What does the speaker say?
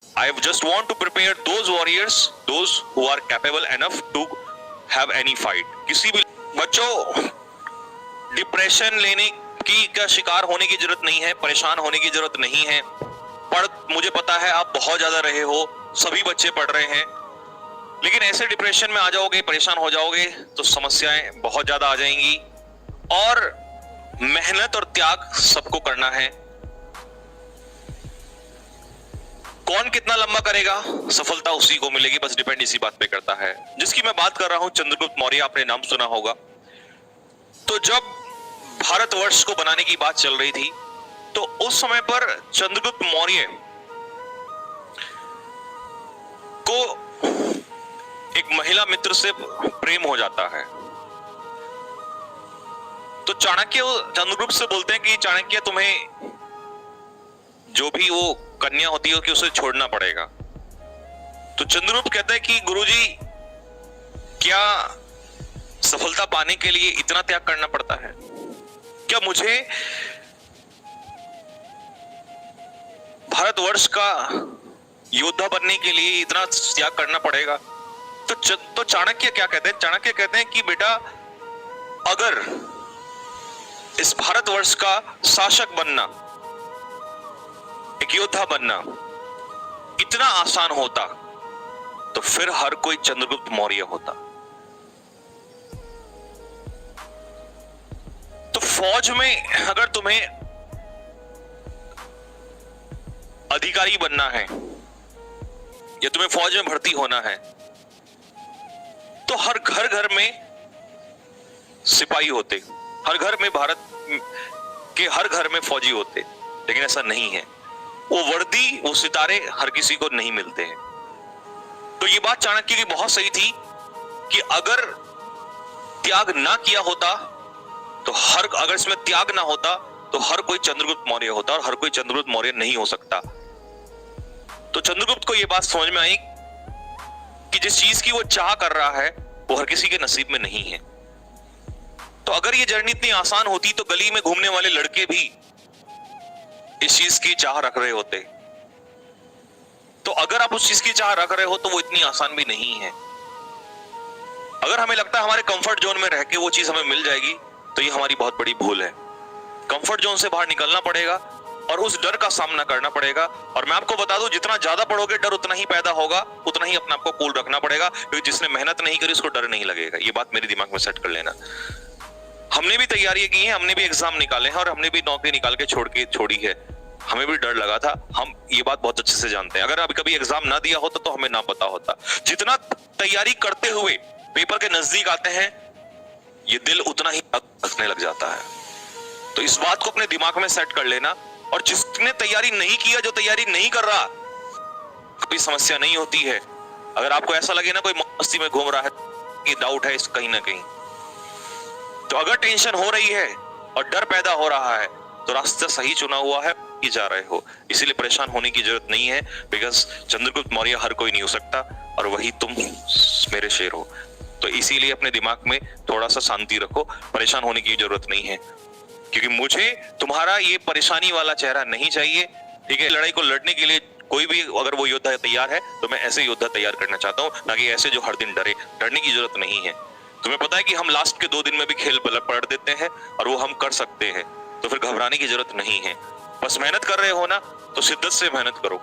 I just want to prepare those warriors, those who are capable enough to have any fight. किसी भी बच्चों depression लेने की का शिकार होने की जरूरत नहीं है, परेशान होने की जरूरत नहीं है। मुझे पता है आप बहुत ज्यादा रहे हो, सभी बच्चे पढ़ रहे हैं, लेकिन ऐसे डिप्रेशन में आ जाओगे, परेशान हो जाओगे तो समस्याएं बहुत ज्यादा आ जाएंगी। और मेहनत और त्याग सबको करना है। कौन कितना लंबा करेगा, सफलता उसी को मिलेगी, बस डिपेंड इसी बात पे करता है। जिसकी मैं बात कर रहा हूं चंद्रगुप्त मौर्य, आपने नाम सुना होगा। तो जब भारतवर्ष को बनाने की बात चल रही थी तो उस समय पर चंद्रगुप्त मौर्य को एक महिला मित्र से प्रेम हो जाता है। तो चाणक्य चंद्रगुप्त से बोलते हैं कि चाणक्य तुम्हें जो भी वो कन्या होती है कि उसे छोड़ना पड़ेगा। तो चंद्रगुप्त कहता है कि गुरुजी, क्या सफलता पाने के लिए इतना त्याग करना पड़ता है? क्या मुझे भारतवर्ष का योद्धा बनने के लिए इतना त्याग करना पड़ेगा? तो चाणक्य क्या कहते हैं? चाणक्य कहते हैं कि बेटा, अगर इस भारतवर्ष का शासक बनना, एक योद्धा बनना इतना आसान होता तो फिर हर कोई चंद्रगुप्त मौर्य होता। तो फौज में अगर तुम्हें अधिकारी बनना है या तुम्हें फौज में भर्ती होना है तो हर घर घर में सिपाही होते, हर घर में, भारत के हर घर में फौजी होते। लेकिन ऐसा नहीं है। वो वर्दी, वो सितारे हर किसी को नहीं मिलते हैं। तो ये बात चाणक्य की बहुत सही थी कि अगर त्याग ना किया होता तो अगर इसमें त्याग ना होता तो हर कोई चंद्रगुप्त मौर्य होता और हर कोई चंद्रगुप्त मौर्य नहीं हो सकता। तो चंद्रगुप्त को यह बात समझ में आई कि जिस चीज की वो चाह कर रहा है वो हर किसी के नसीब में नहीं है। तो अगर ये जर्नी इतनी आसान होती तो गली में घूमने वाले लड़के भी इस चीज की चाह रख रहे होते। तो अगर आप उस चीज की चाह रख रहे हो तो वो इतनी आसान भी नहीं है। अगर हमें लगता है हमारे कंफर्ट जोन में रह के वो चीज हमें मिल जाएगी तो ये हमारी बहुत बड़ी भूल है। कंफर्ट जोन से बाहर निकलना पड़ेगा और उस डर का सामना करना पड़ेगा। और मैं आपको बता दूं, जितना ज्यादा पढ़ोगे डर उतना ही पैदा होगा, उतना ही अपने आप को कूल रखना पड़ेगा, क्योंकि जिसने मेहनत नहीं करी उसको डर नहीं लगेगा। ये बात मेरे दिमाग में सेट कर लेना। हमने भी तैयारी की है, हमने भी एग्जाम निकाले हैं और हमने भी नौकरी निकाल के छोड़ी है। हमें भी डर लगा था, हम ये बात बहुत अच्छे से जानते हैं। अगर अभी कभी एग्जाम ना दिया होता तो हमें ना पता होता। जितना तैयारी करते हुए पेपर के नजदीक आते हैं ये दिल उतना ही धड़कने लग जाता है। तो इस बात को अपने दिमाग में सेट कर लेना। और जिसने तैयारी नहीं किया, जो तैयारी नहीं कर रहा, कभी समस्या नहीं होती है। अगर आपको ऐसा लगे ना कोई मस्ती में घूम रहा है, कि डाउट है इस कहीं ना कहीं, तो अगर टेंशन हो रही है और डर पैदा हो रहा है तो रास्ता सही चुना हुआ है, जा रहे हो। इसीलिए परेशान होने की जरूरत नहीं है, बिकॉज चंद्रगुप्त मौर्य हर कोई नहीं हो सकता और वही तुम मेरे शेर हो। तो इसीलिए अपने दिमाग में थोड़ा सा शांति रखो, परेशान होने की जरूरत नहीं है, क्योंकि मुझे तुम्हारा ये परेशानी वाला चेहरा नहीं चाहिए। ठीक है, लड़ाई को लड़ने के लिए कोई भी अगर वो योद्धा तैयार है तो मैं ऐसे योद्धा तैयार करना चाहता हूँ, ना कि ऐसे जो हर दिन डरे। डरने की जरूरत नहीं है। तुम्हें पता है कि हम लास्ट के 2 दिन में भी खेल पलट देते हैं और वो हम कर सकते हैं, तो फिर घबराने की जरूरत नहीं है। बस मेहनत कर रहे हो ना तो शिद्दत से मेहनत करो।